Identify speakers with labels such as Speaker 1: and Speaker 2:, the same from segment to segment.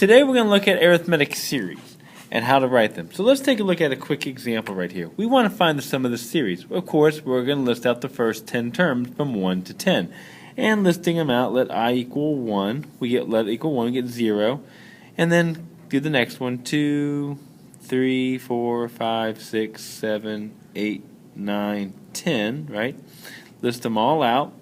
Speaker 1: Today we're going to look at arithmetic series and how to write them. So let's take a look at a quick example right here. We want to find the sum of the series. Of course, we're going to list out the first 10 terms from 1 to 10. And listing them out, let I equal 1. Let it equal 1, we get 0. And then do the next one, 2, 3, 4, 5, 6, 7, 8, 9, 10, right? List them all out.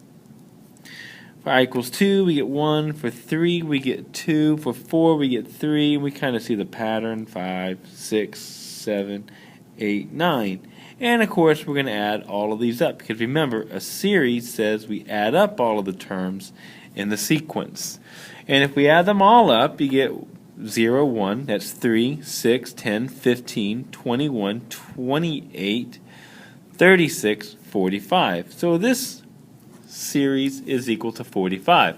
Speaker 1: For I equals 2, we get 1. For 3, we get 2. For 4, we get 3. We kind of see the pattern, 5, 6, 7, 8, 9. And of course, we're going to add all of these up. Because remember, a series says we add up all of the terms in the sequence. And if we add them all up, you get 0, 1. That's 3, 6, 10, 15, 21, 28, 36, 45. So this series is equal to 45.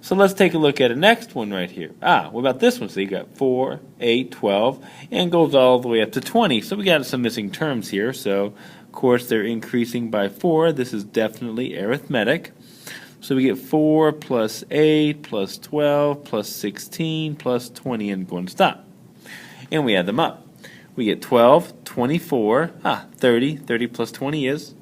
Speaker 1: So let's take a look at the next one right here. What about this one? So you got 4, 8, 12, and goes all the way up to 20. So we got some missing terms here. So, of course, they're increasing by 4. This is definitely arithmetic. So we get 4 plus 8 plus 12 plus 16 plus 20 and going to stop. And we add them up. We get 12, 24, 30. 30 plus 20 is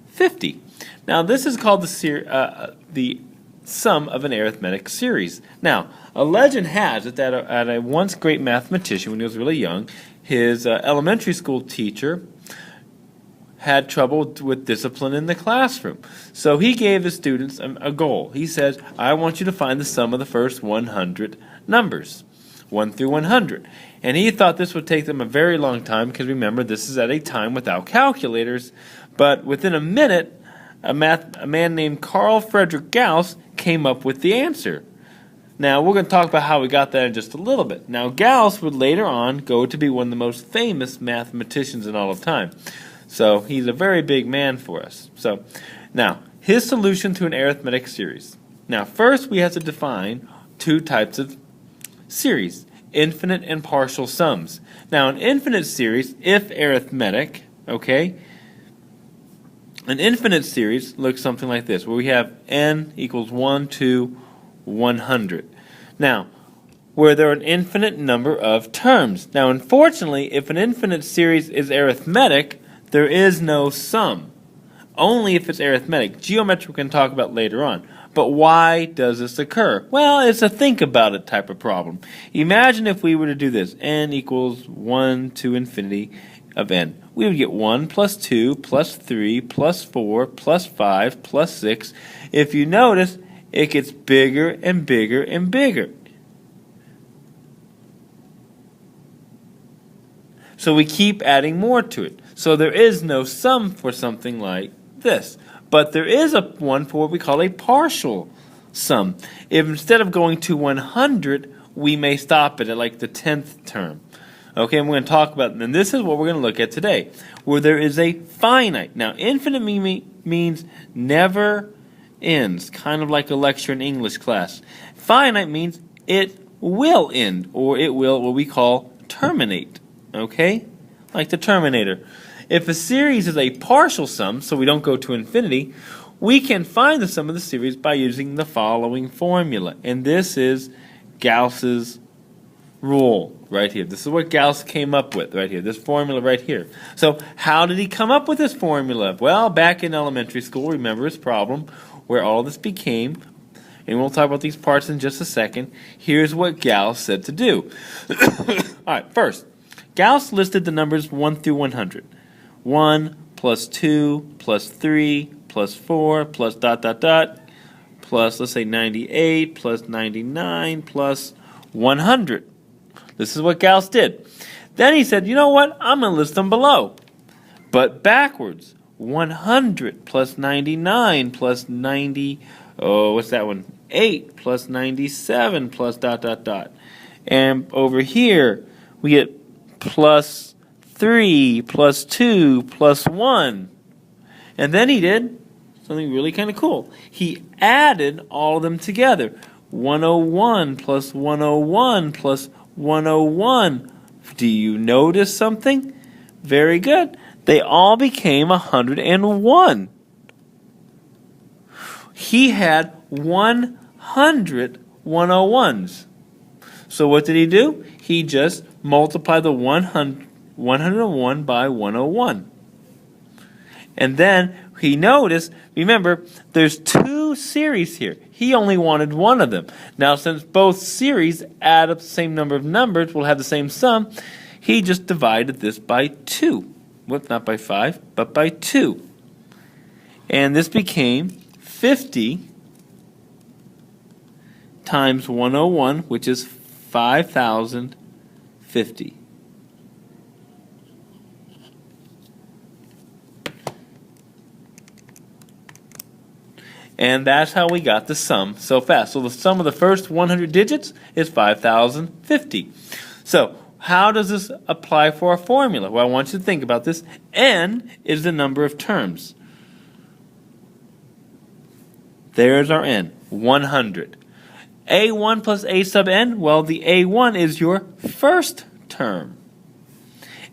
Speaker 1: 50. Now, this is called the sum of an arithmetic series. Now, a legend has it that a once great mathematician, when he was really young, his elementary school teacher had trouble with discipline in the classroom. So he gave his students a goal. He says, I want you to find the sum of the first 100 numbers, 1 through 100. And he thought this would take them a very long time because, remember, this is at a time without calculators. But within a minute, a man named Carl Friedrich Gauss came up with the answer. Now, we're going to talk about how we got that in just a little bit. Now, Gauss would later on go to be one of the most famous mathematicians in all of time. So, he's a very big man for us. So, now, his solution to an arithmetic series. Now, first we have to define two types of series, infinite and partial sums. Now, an infinite series, if arithmetic, okay, an infinite series looks something like this, where we have n equals 1 to 100. Now, where there are an infinite number of terms. Now, unfortunately, if an infinite series is arithmetic, there is no sum. Only if it's arithmetic. Geometry we can talk about later on. But why does this occur? Well, it's a think about it type of problem. Imagine if we were to do this. N equals 1 to infinity of n. We would get 1 plus 2 plus 3 plus 4 plus 5 plus 6. If you notice, it gets bigger and bigger and bigger. So we keep adding more to it. So there is no sum for something like this. But there is one for what we call a partial sum. If instead of going to 100, we may stop it at like the 10th term. Okay, and we're going to talk about, and this is what we're going to look at today, where there is a finite. Now, infinite means never ends, kind of like a lecture in English class. Finite means it will end, or it will what we call terminate. Okay, like the Terminator. If a series is a partial sum, so we don't go to infinity, we can find the sum of the series by using the following formula. And this is Gauss's rule right here. This is what Gauss came up with right here, this formula right here. So how did he come up with this formula? Well, back in elementary school, remember his problem, where all this became, and we'll talk about these parts in just a second. Here's what Gauss said to do. All right, first, Gauss listed the numbers 1 through 100. 1 plus 2 plus 3 plus 4 plus ... plus, let's say, 98 plus 99 plus 100. This is what Gauss did. Then he said, you know what? I'm going to list them below. But backwards. 100 plus 99 plus 90, what's that one? 8 plus 97 plus ... And over here, we get plus 3 plus 2 plus 1. And then he did something really kind of cool. He added all of them together. 101 plus 101 plus 101. Do you notice something? Very good. They all became 101. He had 100 101s. So what did he do? He just multiplied the 101 by 101. And then he noticed, remember, there's two series here. He only wanted one of them. Now, since both series add up the same number of numbers, will have the same sum, he just divided this by 2. Whoops, not by 5, but by 2. And this became 50 times 101, which is 5,050. And that's how we got the sum so fast. So the sum of the first 100 digits is 5,050. So how does this apply for our formula? Well, I want you to think about this. N is the number of terms. There's our N, 100. A1 plus A sub n, well, the A1 is your first term.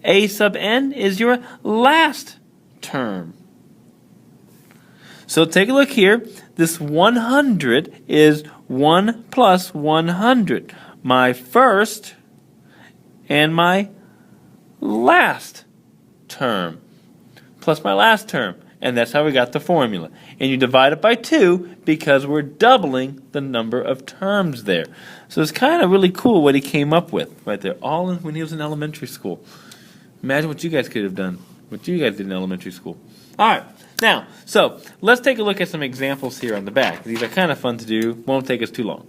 Speaker 1: A sub n is your last term. So take a look here. This 100 is 1 plus 100. My first and my last term plus my last term. And that's how we got the formula. And you divide it by 2 because we're doubling the number of terms there. So it's kind of really cool what he came up with right there, all when he was in elementary school. Imagine what you guys could have done, what you guys did in elementary school. All right, now, so let's take a look at some examples here on the back. These are kind of fun to do, won't take us too long.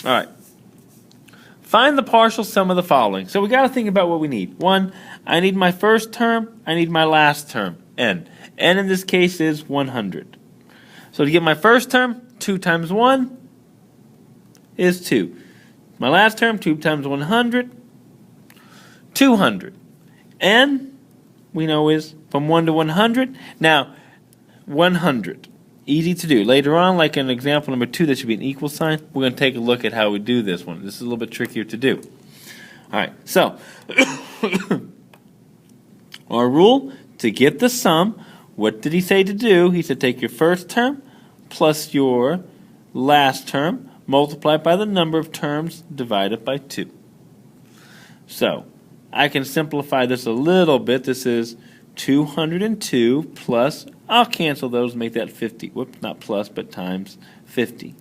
Speaker 1: All right. Find the partial sum of the following. So we got to think about what we need. 1, I need my first term, I need my last term. N. N in this case is 100. So to get my first term, 2 times 1 is 2. My last term, 2 times 100, 200. N, we know, is from 1 to 100. Now, 100. Easy to do. Later on, like in example number 2, that should be an equal sign. We're going to take a look at how we do this one. This is a little bit trickier to do. All right, so our rule, to get the sum, what did he say to do? He said take your first term plus your last term, multiply by the number of terms, divided by 2. So I can simplify this a little bit. This is 202 plus, I'll cancel those, make that 50. Whoops, not plus, but times 50.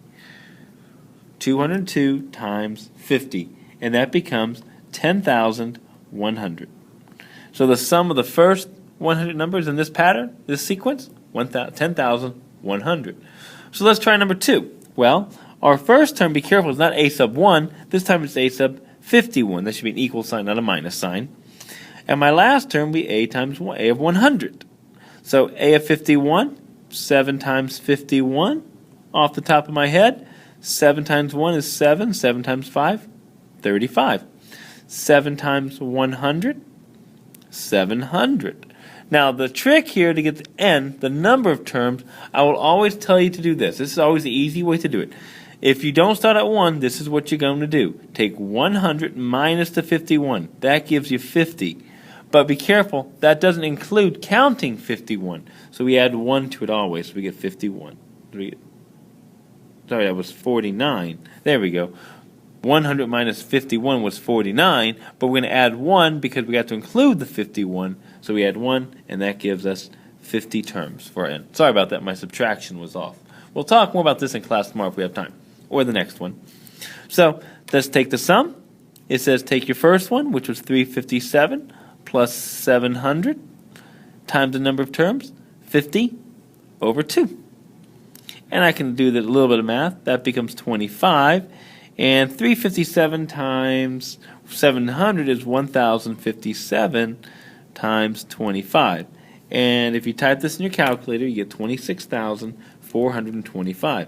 Speaker 1: 202 times 50, and that becomes 10,100. So the sum of the first 100 numbers in this pattern, this sequence, 10,100. So let's try number 2. Well, our first term, be careful, is not a sub 1. This time it's a sub 51. That should be an equal sign, not a minus sign. And my last term will be a times 1, a of 100. So a of 51, 7 times 51, off the top of my head. 7 times 1 is 7. 7 times 5, 35. 7 times 100, 700. Now, the trick here to get the n, the number of terms, I will always tell you to do this. This is always the easy way to do it. If you don't start at 1, this is what you're going to do. Take 100 minus the 51. That gives you 50. But be careful, that doesn't include counting 51. So we add 1 to it always, so we get 51. Sorry, that was 49. There we go. 100 minus 51 was 49, but we're going to add 1 because we got to include the 51. So we add 1, and that gives us 50 terms for n. Sorry about that, my subtraction was off. We'll talk more about this in class tomorrow if we have time, or the next one. So let's take the sum. It says take your first one, which was 357, plus 700, times the number of terms, 50 over 2. And I can do that a little bit of math. That becomes 25. And 357 times 700 is 1,057 times 25. And if you type this in your calculator, you get 26,425.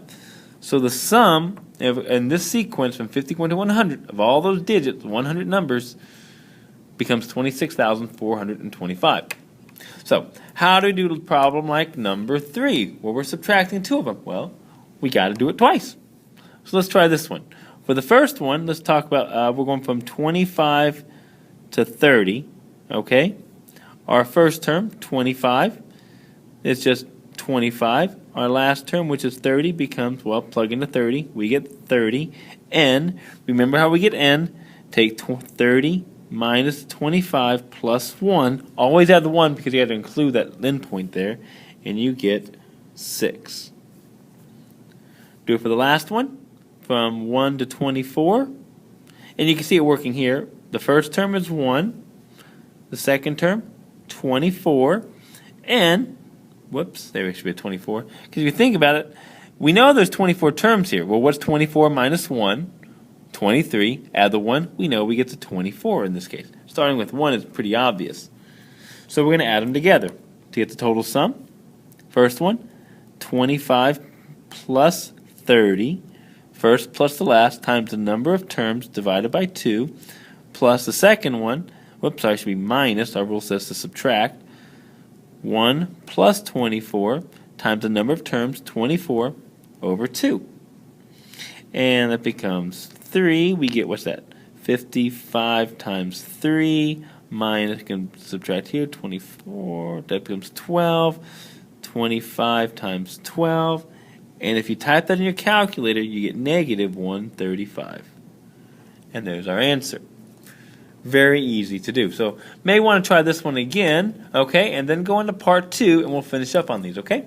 Speaker 1: So the sum in this sequence from 51 to 100 of all those digits, 100 numbers, becomes 26,425. So how do we do a problem like number 3, where we're subtracting 2 of them? Well, we got to do it twice. So let's try this one. For the first one, let's talk about, we're going from 25 to 30, okay? Our first term, 25, is just 25. Our last term, which is 30, becomes, well, plug into 30. We get 30. N, remember how we get N? Take 30 minus 25 plus 1. Always add the 1 because you have to include that endpoint there. And you get 6. Do it for the last one, from 1 to 24. And you can see it working here. The first term is 1. The second term, 24. And, whoops, there should be a 24. Because if you think about it, we know there's 24 terms here. Well, what's 24 minus 1? 23. Add the 1. We know we get to 24 in this case. Starting with 1 is pretty obvious. So we're going to add them together to get the total sum. First one, 25 plus 30. First plus the last times the number of terms divided by 2. Plus the second one, whoops, sorry, it should be minus. Our rule says to subtract. 1 plus 24 times the number of terms, 24 over 2. And that becomes 3. We get, what's that? 55 times 3 minus, you can subtract here, 24. That becomes 12. 25 times 12. And if you type that in your calculator, you get negative 135. And there's our answer. Very easy to do. So may want to try this one again, okay? And then go on to part 2, and we'll finish up on these, okay?